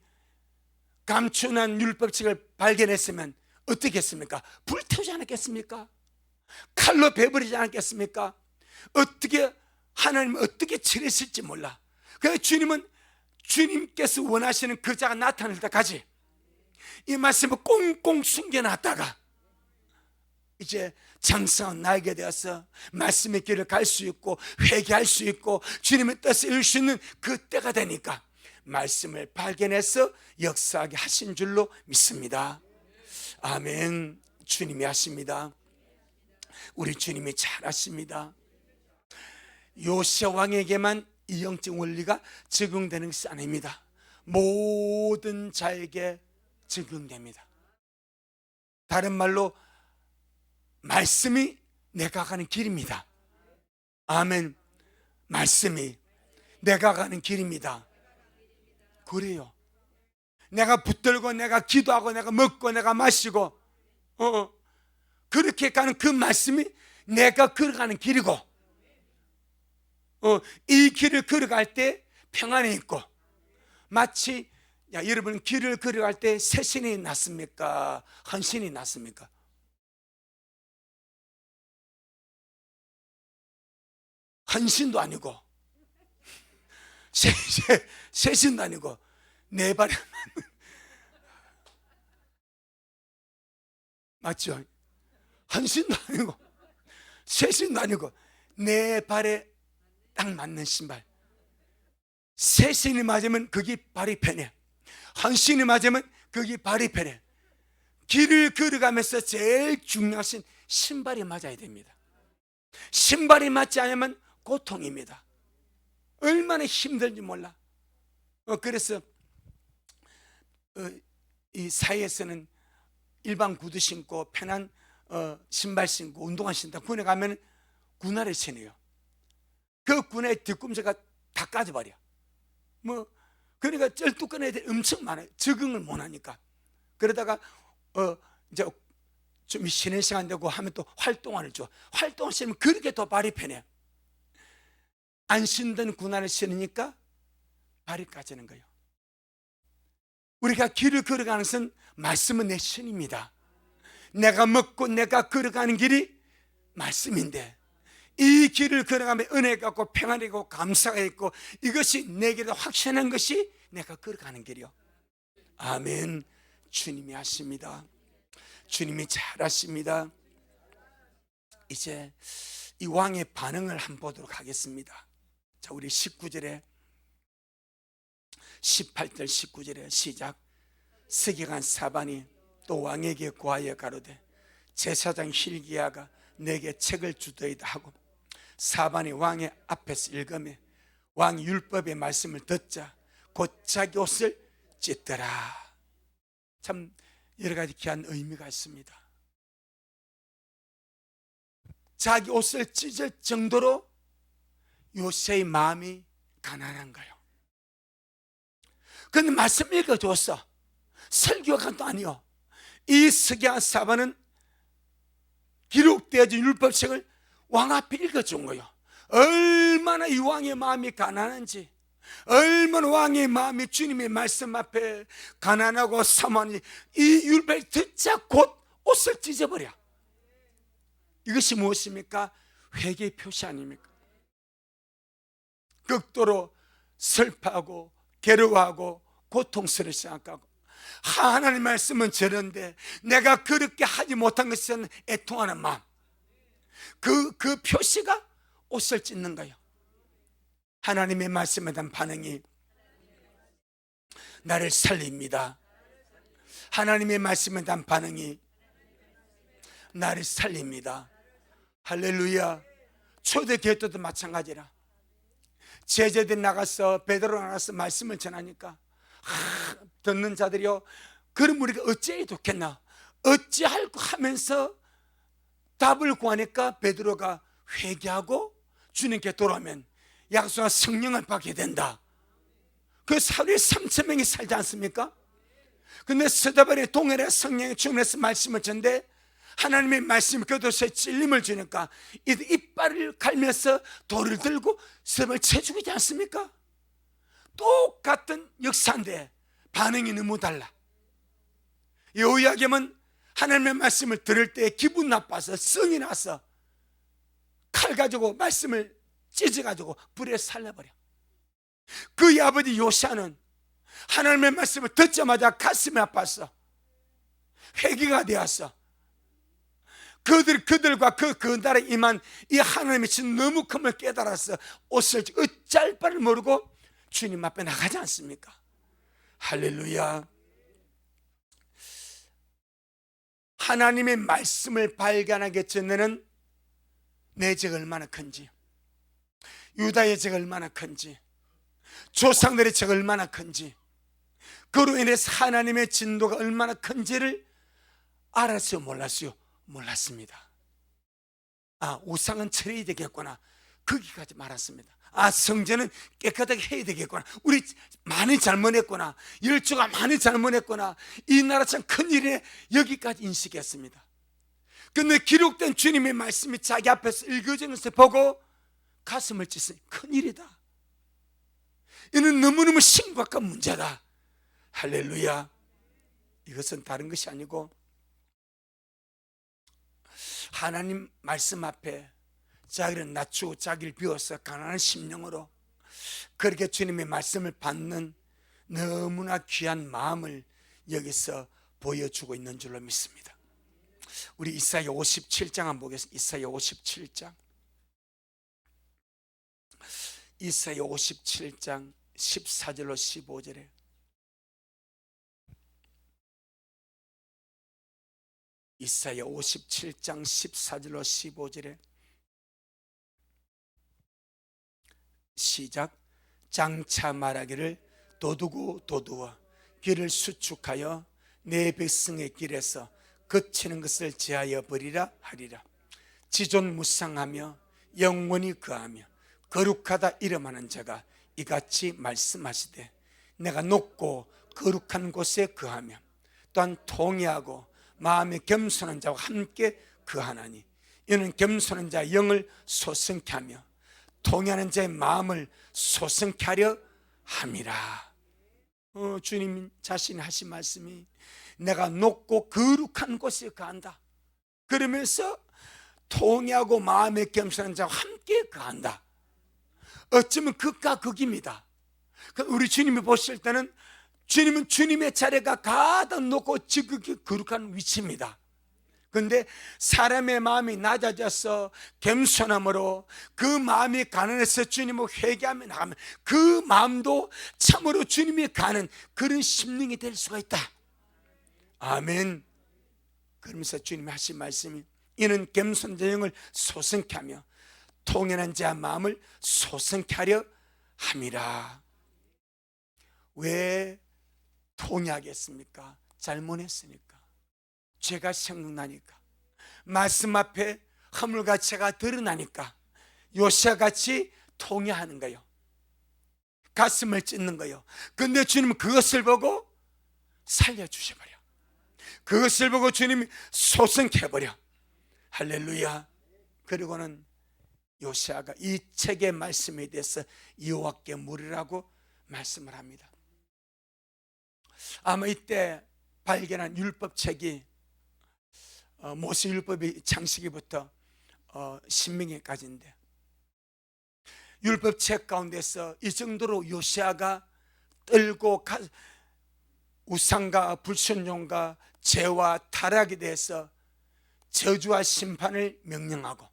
[SPEAKER 1] 감춘한 율법책을 발견했으면 어떻게 했습니까? 불태우지 않았겠습니까? 칼로 베버리지 않았겠습니까? 어떻게 하나님은 어떻게 처리했을지 몰라. 그래서 주님은 주님께서 원하시는 그 자가 나타날 때까지 이 말씀을 꽁꽁 숨겨놨다가 이제 장성한 나에게 되어서 말씀의 길을 갈 수 있고 회개할 수 있고 주님의 뜻을 이룰 수 있는 그 때가 되니까 말씀을 발견해서 역사하게 하신 줄로 믿습니다. 아멘. 주님이 하십니다. 우리 주님이 잘하십니다. 요시야 왕에게만 이 영적 원리가 적용되는 것이 아닙니다. 모든 자에게 적용됩니다. 다른 말로 말씀이 내가 가는 길입니다. 아멘. 말씀이 내가 가는 길입니다. 그래요. 내가 붙들고 내가 기도하고 내가 먹고 내가 마시고 그렇게 가는 그 말씀이 내가 걸어가는 길이고 이 길을 걸어갈 때 평안이 있고 마치 여러분 길을 걸어갈 때 새신이 낫습니까? 헌신이 낫습니까? 헌신도 아니고 새신도 아니고 내 발에 맞는 맞죠? 헌신도 아니고 새신도 아니고 내 발에 딱 맞는 신발. 새신이 맞으면 거기 발이 편해. 헌신이 맞으면 거기 발이 편해. 길을 걸어가면서 제일 중요하신 신발이 맞아야 됩니다. 신발이 맞지 않으면 고통입니다. 얼마나 힘든지 몰라. 그래서 이 사회에서는 일반 구두 신고 편한 신발 신고 운동화 신다 군에 가면 군화를 신어요. 그 군의 뒤꿈치가 다 까져버려. 그러니까 쩔뚝한 애들이 엄청 많아요. 적응을 못하니까. 그러다가 이제 좀 쉬는 시간 되고 하면 또 활동화를 줘. 활동화 신으면 그렇게 더 발이 편해. 안 신던 군화를 신으니까 발이 까지는 거예요. 우리가 길을 걸어가는 것은 말씀은 내 신입니다. 내가 먹고 내가 걸어가는 길이 말씀인데 이 길을 걸어가면 은혜가 있고 평안이 있고 감사가 있고 이것이 내게도 확신한 것이 내가 걸어가는 길이요. 아멘. 주님이 하십니다. 주님이 잘하십니다. 이제 이 왕의 반응을 한번 보도록 하겠습니다. 자, 우리 18절 19절에 시작. 서기관 사반이 또 왕에게 고하여 가로되 제사장 hil기야가 내게 책을 주더이다 하고 사반이 왕의 앞에서 읽으며 왕 율법의 말씀을 듣자 곧 자기 옷을 찢더라. 참 여러 가지 귀한 의미가 있습니다. 자기 옷을 찢을 정도로 요새의 마음이 가난한 거예요. 그런데 말씀 읽어줬어. 설교가 또 아니요. 이 서기관 사반은 기록되어진 율법책을 왕 앞에 읽어준 거예요. 얼마나 이 왕의 마음이 가난한지, 얼마나 왕의 마음이 주님의 말씀 앞에 가난하고 사모하는지, 이 율법을 듣자 곧 옷을 찢어버려. 이것이 무엇입니까? 회개의 표시 아닙니까? 극도로 슬퍼하고 괴로워하고 고통스러워 생각하고, 하나님 말씀은 저런데 내가 그렇게 하지 못한 것은 애통하는 마음, 그 표시가 옷을 찢는 거예요. 하나님의 말씀에 대한 반응이 나를 살립니다. 하나님의 말씀에 대한 반응이 나를 살립니다. 할렐루야. 초대교회 때도 마찬가지라. 제자들이 나가서, 베드로 나가서 말씀을 전하니까 듣는 자들이요, 그럼 우리가 어찌해야 좋겠나, 어찌할까 하면서 답을 구하니까 베드로가 회개하고 주님께 돌아오면 약속한 성령을 받게 된다. 그 하루에 3,000명이 살지 않습니까? 근데 스데반이 동해에 성령의 주문에서 말씀을 전데 하나님의 말씀이 그것에 찔림을 주니까 이빨을 갈면서 돌을 들고 스데반을 쳐 죽이지 않습니까? 똑같은 역사인데 반응이 너무 달라. 여호야김은 하나님의 말씀을 들을 때 기분 나빠서 성이 나서 칼 가지고 말씀을 찢어가지고 불에 살려버려. 그의 아버지 요시아는 하나님의 말씀을 듣자마자 가슴이 아팠어. 회개가 되었어. 그들과 그 나라에 임한 이 하나님의 신 너무 큼을 깨달았어. 옷을 어찌할 바를 모르고 주님 앞에 나가지 않습니까? 할렐루야. 하나님의 말씀을 발견하게 전에는 내 죄가 얼마나 큰지, 유다의 죄가 얼마나 큰지, 조상들의 죄가 얼마나 큰지, 그로 인해서 하나님의 진도가 얼마나 큰지를 알았어요, 몰랐어요? 몰랐습니다. 우상은 처리해야 되겠구나, 거기까지 말았습니다. 성전은 깨끗하게 해야 되겠구나, 우리 많이 잘못했구나, 열조가 많이 잘못했구나, 이 나라 참 큰일이네, 여기까지 인식했습니다. 근데 기록된 주님의 말씀이 자기 앞에서 읽어지는 것을 보고 가슴을 찢으니 큰일이다, 이는 너무너무 심각한 문제다. 할렐루야. 이것은 다른 것이 아니고 하나님 말씀 앞에 자기를 낮추고 자기를 비워서 가난한 심령으로 그렇게 주님의 말씀을 받는 너무나 귀한 마음을 여기서 보여주고 있는 줄로 믿습니다. 우리 이사야 57장 한번 보겠습니다. 이사야 57장, 이사야 57장 14절로 15절에 이사야 57장 14절로 15절에 시작. 장차 말하기를 도두고 도두어 길을 수축하여 내 백성의 길에서 거치는 것을 제하여 버리라 하리라. 지존무상하며 영원히 거하며 거룩하다 이름하는 자가 이같이 말씀하시되 내가 높고 거룩한 곳에 거하며 또한 통회하고 마음에 겸손한 자와 함께 거하나니 이는 겸손한 자의 영을 소성케 하며 통회하는 자의 마음을 소성케 하려 함이라. 주님 자신이 하신 말씀이 내가 높고 거룩한 곳에 거한다, 그러면서 통회하고 마음에 겸손한 자와 함께 거한다. 어쩌면 극과 극입니다. 우리 주님이 보실 때는 주님은 주님의 자리가 가장 높고 지극히 거룩한 위치입니다. 그런데 사람의 마음이 낮아져서 겸손함으로 그 마음이 가난해서 주님을 회개하며 나가면 그 마음도 참으로 주님이 가는 그런 심령이 될 수가 있다. 아멘. 그러면서 주님이 하신 말씀이 이는 겸손자 영을 소성케 하며 통연한 자 마음을 소성케 하려 함이라. 왜 통회하겠습니까? 잘못했으니까, 죄가 생각나니까, 말씀 앞에 허물과 죄가 드러나니까 요시아같이 통회하는 거예요. 가슴을 찢는 거예요. 그런데 주님은 그것을 보고 살려주셔버려. 그것을 보고 주님이 소성케 해버려. 할렐루야. 그리고는 요시아가 이 책의 말씀에 대해서 여호와께 물으라고 말씀을 합니다. 아마 이때 발견한 율법책이 모세율법의 창시기부터 신명기까지인데, 율법책 가운데서 이 정도로 요시아가 떨고 우상과 불순종과 죄와 타락에 대해서 저주와 심판을 명령하고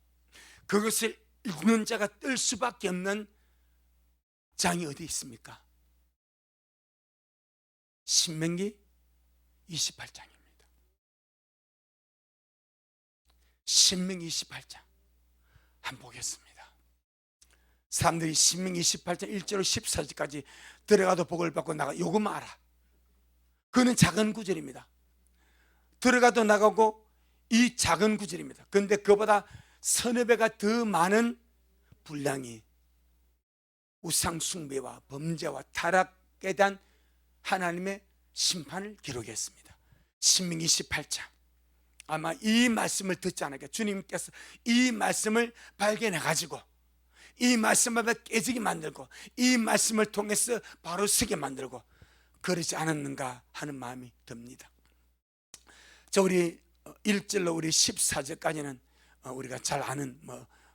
[SPEAKER 1] 그것을 읽는 자가 떨 수밖에 없는 장이 어디 있습니까? 신명기 28장입니다. 신명기 28장 한번 보겠습니다. 사람들이 신명기 28장 1절로 14절까지 들어가도 복을 받고 나가, 요것만 알아. 그는 작은 구절입니다. 들어가도 나가고 이 작은 구절입니다. 그런데 그보다 서너 배가 더 많은 분량이 우상 숭배와 범죄와 타락에 대한 하나님의 심판을 기록했습니다. 신명기 28장. 아마 이 말씀을 듣지 않을까, 주님께서 이 말씀을 발견해 가지고 이 말씀을 깨지게 만들고 이 말씀을 통해서 바로 서게 만들고 그러지 않았는가 하는 마음이 듭니다. 자, 우리 1절로 우리 14절까지는 우리가 잘 아는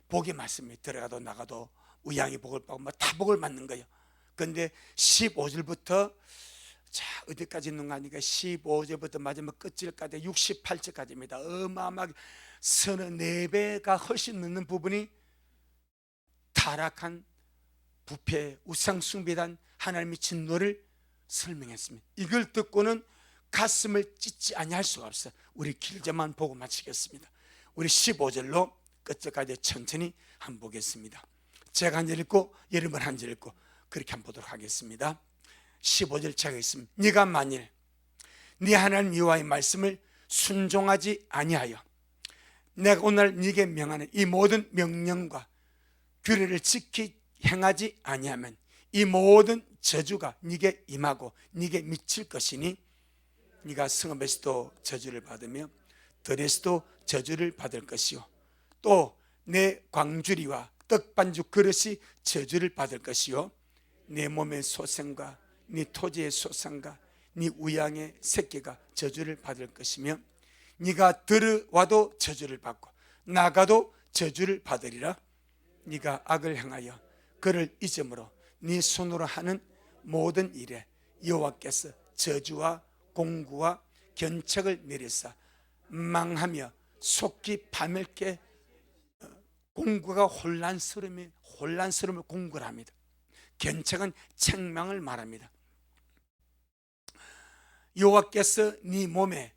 [SPEAKER 1] 복의 말씀이 들어가도 나가도 우양이 복을 받고 다 복을 받는 거예요. 그런데 15절부터 자, 어디까지 있는 거 아니까 15절부터 마지막 끝절까지 68절까지입니다. 어마어마하게 34배가 훨씬 넘는 부분이 타락한 부패, 우상숭배에 대한 하나님의 진노를 설명했습니다. 이걸 듣고는 가슴을 찢지 아니할 수가 없어요. 우리 길게만 보고 마치겠습니다. 우리 15절로 끝까지 천천히 한번 보겠습니다. 제가 한 절 읽고 여러분 한 절 읽고 그렇게 한번 보도록 하겠습니다. 15절 제가 있습니다. 네가 만일 네 하나님 여호와의 말씀을 순종하지 아니하여 내가 오늘 네게 명하는 이 모든 명령과 규례를 지키 행하지 아니하면 이 모든 저주가 네게 임하고 네게 미칠 것이니 네가 성읍에서도 저주를 받으며 들에서도 저주를 받을 것이요 또 내 광주리와 떡반죽 그릇이 저주를 받을 것이요 내 몸의 소생과 네 토지의 소상과 네 우양의 새끼가 저주를 받을 것이며 네가 들어와도 저주를 받고 나가도 저주를 받으리라. 네가 악을 행하여 그를 잊음으로 네 손으로 하는 모든 일에 여호와께서 저주와 공구와 견책을 내리사 망하며 속기 파멸케 공구가 혼란스러움을 공구를 합니다. 견책은 책망을 말합니다. 여호와께서 네 몸에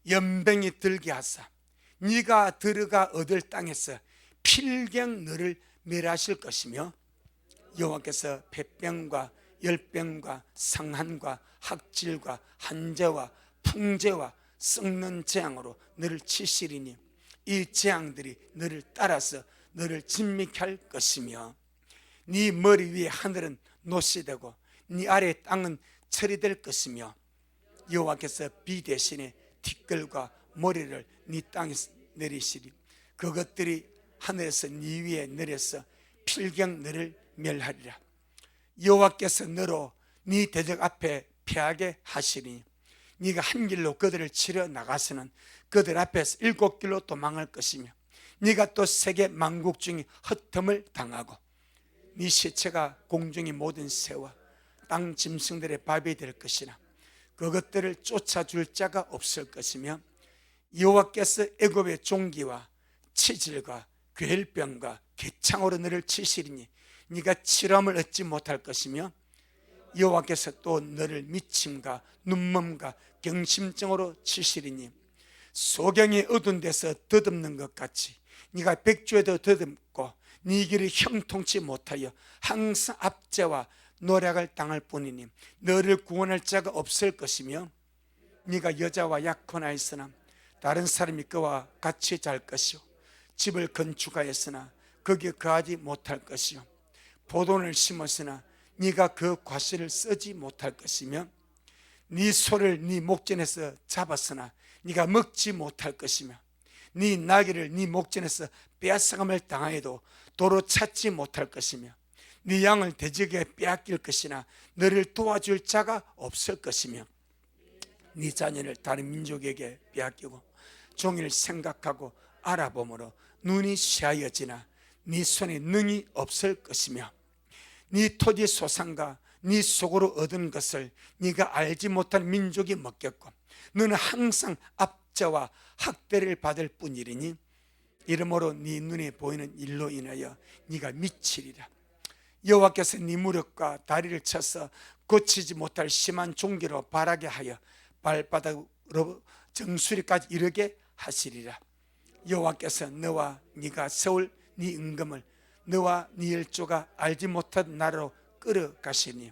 [SPEAKER 1] 연병이 들게 하사 네가 들어가 얻을 땅에서 필경 너를 멸하실 것이며 여호와께서 폐병과 열병과 상한과 학질과 한재와 풍재와 썩는 재앙으로 너를 치시리니 이 재앙들이 너를 따라서 너를 진미케 할 것이며 네 머리 위에 하늘은 노시 되고 네 아래 땅은 철이 될 것이며 여호와께서 비 대신에 티끌과 모래를 네 땅에 내리시리 그것들이 하늘에서 네 위에 내려서 필경 너를 멸하리라. 여호와께서 너로 네 대적 앞에 피하게 하시리니 네가 한 길로 그들을 치러 나가서는 그들 앞에서 7길로 도망할 것이며 네가 또 세계 만국 중에 헛텀을 당하고 네 시체가 공중의 모든 새와 땅 짐승들의 밥이 될 것이나 그것들을 쫓아줄 자가 없을 것이며 여호와께서 애굽의 종기와 치질과 괴혈병과 개창으로 너를 치시리니 네가 치람을 얻지 못할 것이며 여호와께서 또 너를 미침과 눈먼과 경심증으로 치시리니 소경이 어두운 데서 더듬는 것 같이 네가 백주에도 더듬고 네 길을 형통치 못하여 항상 압제와 노력을 당할 뿐이니 너를 구원할 자가 없을 것이며 네가 여자와 약혼하였으나 다른 사람이 그와 같이 잘 것이요 집을 건축하였으나 거기에 거하지 못할 것이요 포도원을 심었으나 네가 그 과실을 쓰지 못할 것이며 네 소를 네 목전에서 잡았으나 네가 먹지 못할 것이며 네 나귀를 네 목전에서 빼앗아감을 당하여도 도로 찾지 못할 것이며 네 양을 돼지에게 빼앗길 것이나 너를 도와줄 자가 없을 것이며 네 자녀를 다른 민족에게 빼앗기고 종일 생각하고 알아보므로 눈이 쇠하여지나 네 손에 능이 없을 것이며 네 토지 소산과 네 속으로 얻은 것을 네가 알지 못한 민족이 먹겠고 너는 항상 압제와 학대를 받을 뿐이리니 이러므로 네 눈에 보이는 일로 인하여 네가 미치리라. 여호와께서 네 무릎과 다리를 쳐서 고치지 못할 심한 종기로 바라게 하여 발바닥으로 정수리까지 이르게 하시리라. 여호와께서 너와 네가 세울 네 은금을 너와 네 열조가 알지 못한 나라로 끌어가시니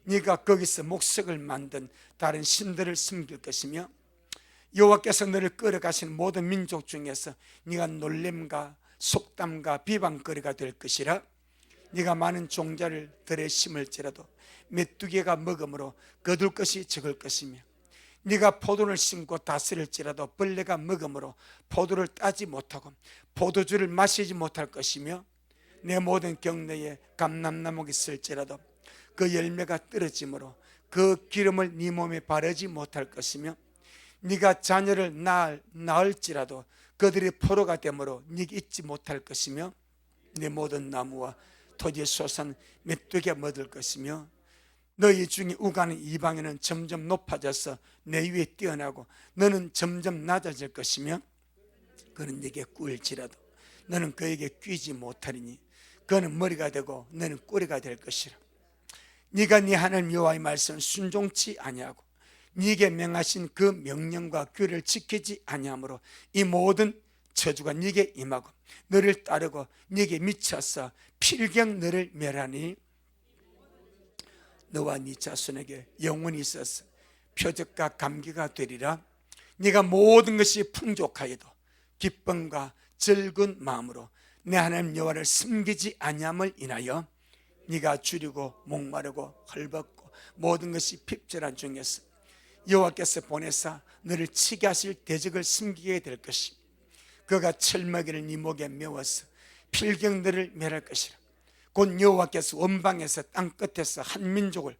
[SPEAKER 1] 네가 거기서 목석을 만든 다른 신들을 섬길 것이며 여호와께서 너를 끌어가시는 모든 민족 중에서 네가 놀램과 속담과 비방거리가 될 것이라. 네가 많은 종자를 들에 심을지라도 메뚜기가 먹음으로 거둘 것이 적을 것이며 네가 포도를 심고 다스릴지라도 벌레가 먹음으로 포도를 따지 못하고 포도주를 마시지 못할 것이며 내 모든 경내에 감람나무가 있을지라도 그 열매가 떨어지므로 그 기름을 네 몸에 바르지 못할 것이며 네가 자녀를 낳을지라도 그들이 포로가 되므로 네가 잊지 못할 것이며 내 모든 나무와 토지의 소산 메뚜기가 먹을 것이며 너희 중에 우가는 이방인은 점점 높아져서 내 위에 뛰어나고 너는 점점 낮아질 것이며 그는 네게 꿀지라도 너는 그에게 끼지 못하리니 그는 머리가 되고 너는 꼬리가 될 것이라. 네가 네 하나님 여호와의 말씀을 순종치 아니하고 네게 명하신 그 명령과 규례를 지키지 아니하므로 이 모든 저주가 네게 임하고 너를 따르고 네게 미쳐서 필경 너를 멸하니 너와 네 자손에게 영원히 있어서 표적과 감기가 되리라. 네가 모든 것이 풍족하여도 기쁨과 즐거운 마음으로 내 하나님 여호와를 섬기지 아니함을 인하여 네가 줄이고 목마르고 헐벗고 모든 것이 핍절한 중에서 여호와께서 보내사 너를 치게 하실 대적을 섬기게 될 것이 그가 철먹이를 네 목에 메워서 필경 너를 멸할 것이라. 곧 여호와께서 원방에서 땅끝에서 한 민족을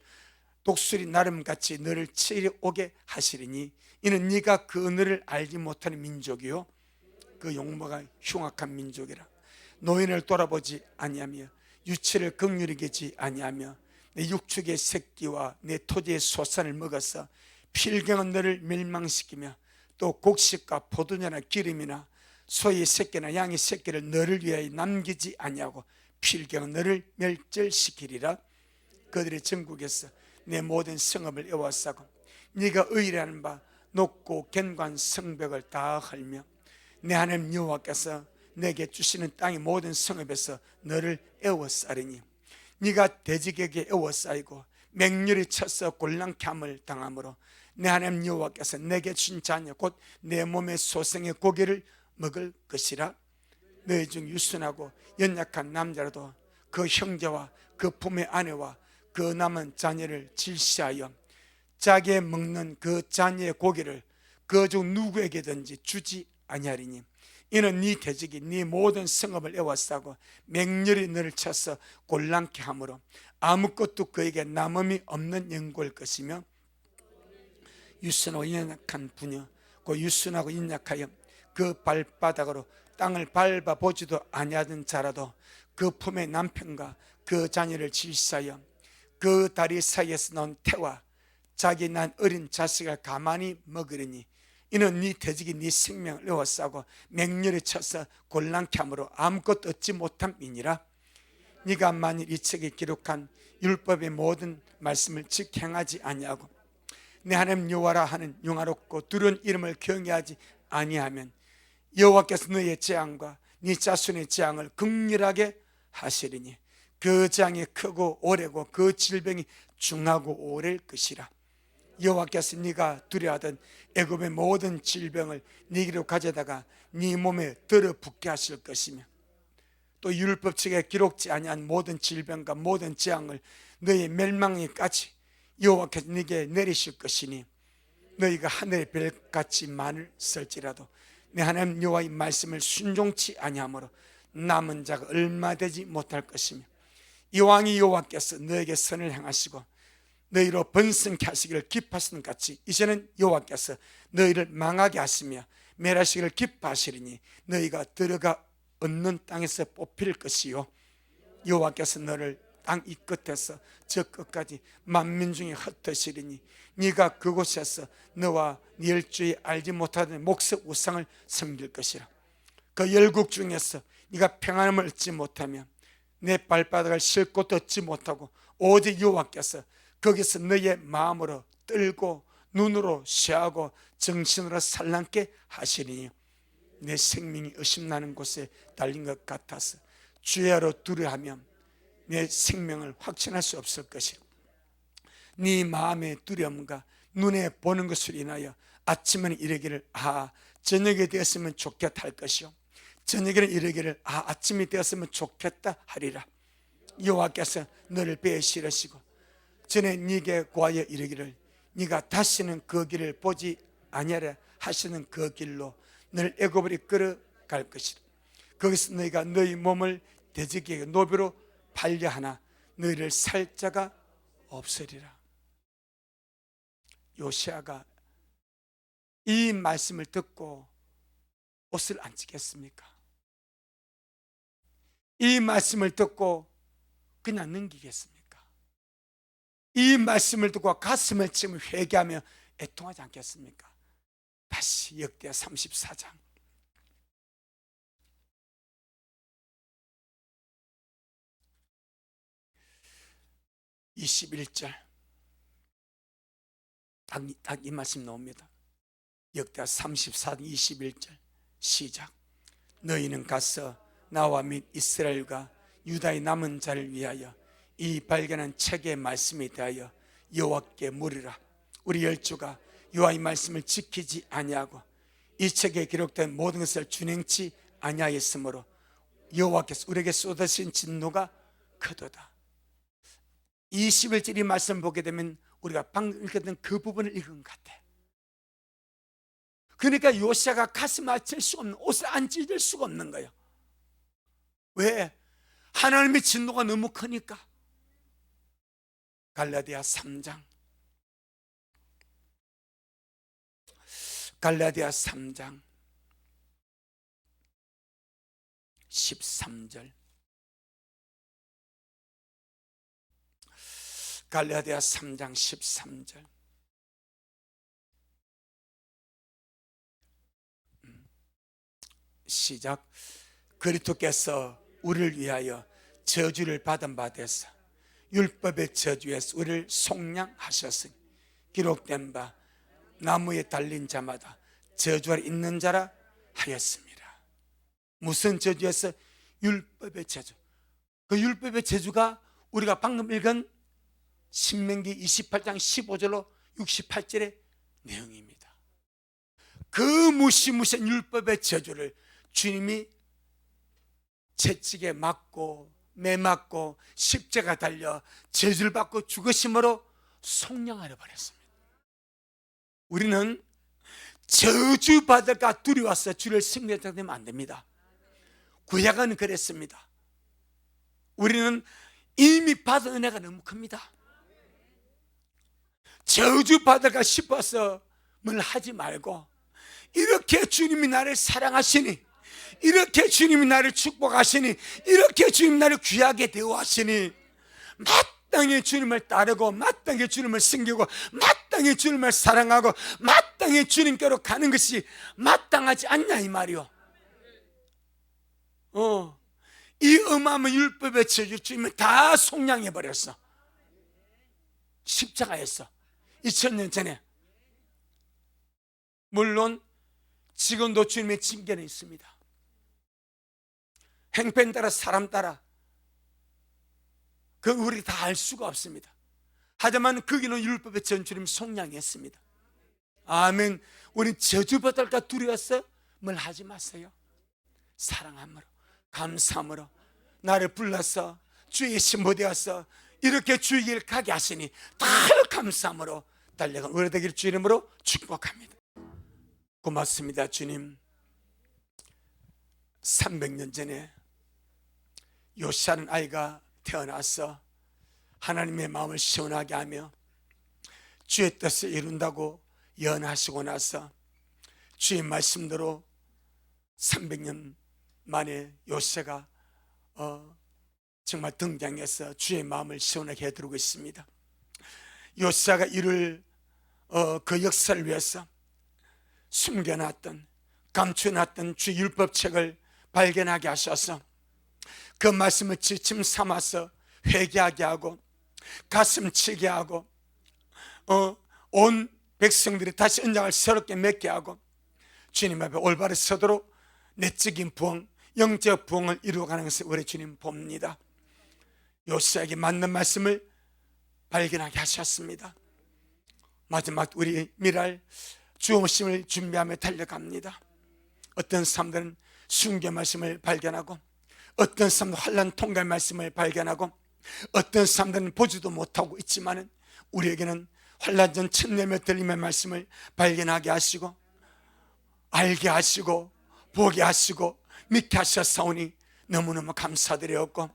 [SPEAKER 1] 독수리 나름같이 너를 치러 오게 하시리니 이는 네가 그 너를 알지 못하는 민족이요 그 용모가 흉악한 민족이라. 노인을 돌아보지 아니하며 유치를 긍휼히 여기지 아니하며 내 육축의 새끼와 내 토지의 소산을 먹어서 필경은 너를 멸망시키며 또 곡식과 포도주나 기름이나 소의 새끼나 양의 새끼를 너를 위하여 남기지 아니하고 필경은 너를 멸절시키리라. 그들의 전국에서 내 모든 성읍을 에워싸고 네가 의뢰하는 바 높고 견고한 성벽을 다 헐며 내 하나님 여호와께서 내게 주시는 땅의 모든 성읍에서 너를 에워싸리니 네가 돼지에게 에워싸이고 맹렬히 쳐서 곤란케 함을 당하므로 내 하나님 여호와께서 내게 주신 자녀 곧 내 몸의 소생의 고기를 먹을 것이라. 너희 중 유순하고 연약한 남자라도 그 형제와 그 품의 아내와 그 남은 자녀를 질시하여 자기의 먹는 그 자녀의 고기를 그 중 누구에게든지 주지 아니하리니 이는 네 대적이 네 모든 성읍을 에워싸고 맹렬히 너를 쳐서 곤란케 하므로 아무것도 그에게 남음이 없는 영고일 것이며 유순하고 연약한 부녀 그 유순하고 연약하여 그 발바닥으로 땅을 밟아보지도 아니하던 자라도 그 품의 남편과 그 자녀를 질시하여 그 다리 사이에서 나온 태와 자기 난 어린 자식을 가만히 먹으리니 이는 네 돼지기 네 생명을 에워싸고 맹렬히 쳐서 곤란케 함으로 아무것도 얻지 못함이니라. 네가 만일 이 책에 기록한 율법의 모든 말씀을 즉 행하지 아니하고 내 하나님 여호와라 하는 영화롭고 두려운 이름을 경외하지 아니하면 여호와께서 너의 재앙과 네 자손의 재앙을 극렬하게 하시리니 그 재앙이 크고 오래고 그 질병이 중하고 오래일 것이라. 여호와께서 네가 두려워하던 애굽의 모든 질병을 네게로 가져다가 네 몸에 들어붙게 하실 것이며 또 율법책에 기록지 아니한 모든 질병과 모든 재앙을 너의 멸망에까지 여호와께서 네게 내리실 것이니 너희가 하늘의 별같이 많을지라도 내 하나님 여호와의 말씀을 순종치 아니하므로 남은 자가 얼마 되지 못할 것이며 이왕이 여호와께서 너에게 선을 행하시고 너희로 번성케 하시기를 기뻐하시는 같이 이제는 여호와께서 너희를 망하게 하시며 멸하시기를 기뻐하시리니 너희가 들어가 얻는 땅에서 뽑힐 것이요 여호와께서 너를 땅 이 끝에서 저 끝까지 만민 중에 흩으시리니 네가 그곳에서 너와 네 열조에 알지 못하던 목석 우상을 섬길 것이라. 그 열국 중에서 네가 평안함을 얻지 못하면 내 발바닥을 실 곳도 얻지 못하고 오직 여호와께서 거기서 너의 마음으로 떨고 눈으로 쉬하고 정신으로 산란케 하시리니 내 생명이 의심나는 곳에 달린 것 같아서 주야로 두려하면 내 생명을 확신할 수 없을 것이라. 네 마음의 두려움과 눈에 보는 것을 인하여 아침에는 이르기를 저녁이 되었으면 좋겠다 할 것이요 저녁에는 이르기를 아침이 되었으면 좋겠다 하리라. 여호와께서 너를 배에 실으시고 전에 네게 구하여 이르기를 네가 다시는 그 길을 보지 아니하라 하시는 그 길로 너를 애굽으로 끌어갈 것이라. 거기서 너희가 너희 몸을 돼지에게 노비로 팔려하나 너희를 살 자가 없으리라. 요시아가 이 말씀을 듣고 옷을 안 찢겠습니까? 이 말씀을 듣고 그냥 넘기겠습니까? 이 말씀을 듣고 가슴을 치며 회개하며 애통하지 않겠습니까? 다시 역대하 34장 21절 딱 이 말씀 나옵니다. 역대하 34장 21절 시작. 너희는 가서 나와 및 이스라엘과 유다의 남은 자를 위하여 이 발견한 책의 말씀에 대하여 여호와께 물으라. 우리 열조가 여호와의 말씀을 지키지 아니하고 이 책에 기록된 모든 것을 준행치 아니하였으므로 여호와께서 우리에게 쏟으신 진노가 크도다. 21절 이 말씀 보게 되면 우리가 방금 읽었던 그 부분을 읽은 것 같아. 그러니까 요시아가 가슴 아칠 수 없는, 옷을 안 찢을 수가 없는 거예요. 왜? 하나님의 진노가 너무 크니까. 갈라디아 3장 13절 갈라디아 3장 13절 시작. 그리스도께서 우리를 위하여 저주를 받은 바 되사 율법의 저주에서 우리를 속량하셨으니 기록된 바 나무에 달린 자마다 저주 아래 있는 자라 하였습니다. 무슨 저주에서? 율법의 저주. 그 율법의 저주가 우리가 방금 읽은 신명기 28장 15절로 68절의 내용입니다. 그 무시무시한 율법의 저주를 주님이 채찍에 맞고 매맞고 십자가 달려 저주를 받고 죽으심으로 속량하려 버렸습니다. 우리는 저주받을까 두려워서 주를 승리하게 되면 안 됩니다. 구약은 그랬습니다. 우리는 이미 받은 은혜가 너무 큽니다. 저주받을까 싶어서 뭘 하지 말고 이렇게 주님이 나를 사랑하시니, 이렇게 주님이 나를 축복하시니, 이렇게 주님이 나를 귀하게 대우하시니 마땅히 주님을 따르고 마땅히 주님을 섬기고 마땅히 주님을 사랑하고 마땅히 주님께로 가는 것이 마땅하지 않냐 이 말이요. 이 어마어마한 율법의 저주 주님을 다 속량해 버렸어. 십자가에서 2000년 전에. 물론 지금도 주님의 징계는 있습니다. 행편 따라 사람 따라 그 우리 다 알 수가 없습니다. 하지만 거기는 율법의 전주님 속량했습니다. 아멘. 우리 저주받을까 두려워서 뭘 하지 마세요. 사랑함으로 감사함으로 나를 불러서 주의 신부 되어서 이렇게 주의 길 가게 하시니 다 감사함으로 달려간 우리 되길 주 이름으로 축복합니다. 고맙습니다. 주님, 300년 전에 요시아는 아이가 태어나서 하나님의 마음을 시원하게 하며 주의 뜻을 이룬다고 예언하시고 나서 주의 말씀대로 300년 만에 요시아가 정말 등장해서 주의 마음을 시원하게 해드리고 있습니다. 요시아가 이룰 그 역사를 위해서 숨겨놨던, 감춰놨던 주 율법책을 발견하게 하셔서 그 말씀을 지침 삼아서 회개하게 하고 가슴 치게 하고 온 백성들이 다시 언약을 새롭게 맺게 하고 주님 앞에 올바로 서도록 내적인 부흥, 영적 부흥을 이루어가는 것을 우리 주님 봅니다. 요시아에게 맞는 말씀을 발견하게 하셨습니다. 마지막 우리 미랄 주오심을 준비하며 달려갑니다. 어떤 사람들은 순교 말씀을 발견하고, 어떤 사람들은 환난 통과의 말씀을 발견하고, 어떤 사람들은 보지도 못하고 있지만은 우리에게는 환난 전 천년의 들림의 말씀을 발견하게 하시고 알게 하시고 보게 하시고 믿게 하셨사오니 너무너무 감사드렸고,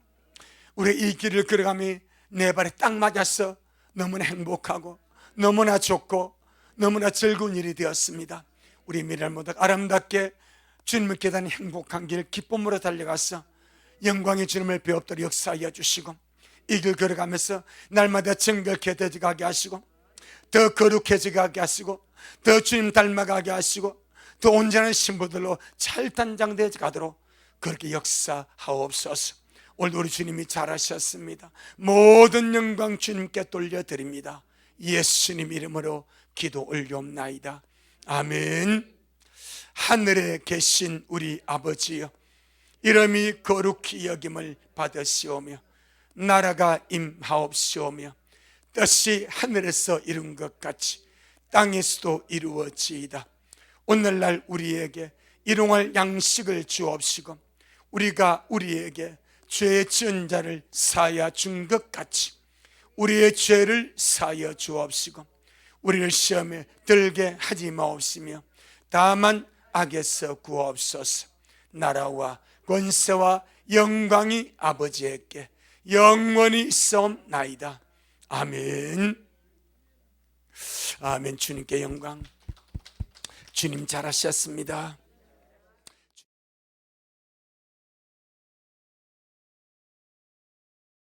[SPEAKER 1] 우리 이 길을 걸어가며 내 발에 딱 맞아서 너무나 행복하고 너무나 좋고 너무나 즐거운 일이 되었습니다. 우리 미랄 모두 아름답게 주님을 깨닫는 행복한 길 기쁨으로 달려가서 영광의 주님을 배웁도록 역사하여 주시고, 이 길 걸어가면서 날마다 정결케 되어가게 하시고 더 거룩해져가게 하시고 더 주님 닮아가게 하시고 더 온전한 신부들로 잘 단장되어 가도록 그렇게 역사하옵소서. 오늘 우리 주님이 잘하셨습니다. 모든 영광 주님께 돌려드립니다. 예수님 이름으로 기도 올려옵나이다. 아멘. 하늘에 계신 우리 아버지여, 이름이 거룩히 여김을 받으시오며 나라가 임하옵시오며 뜻이 하늘에서 이룬 것 같이 땅에서도 이루어지이다. 오늘날 우리에게 일용할 양식을 주옵시고 우리가 우리에게 죄 지은 자를 사하여 준 것 같이 우리의 죄를 사하여 주옵시고 우리를 시험에 들게 하지 마옵시며 다만 악에서 구하옵소서. 나라와 권세와 영광이 아버지에게 영원히 있사옵나이다. 아멘. 아멘. 주님께 영광. 주님 잘하셨습니다.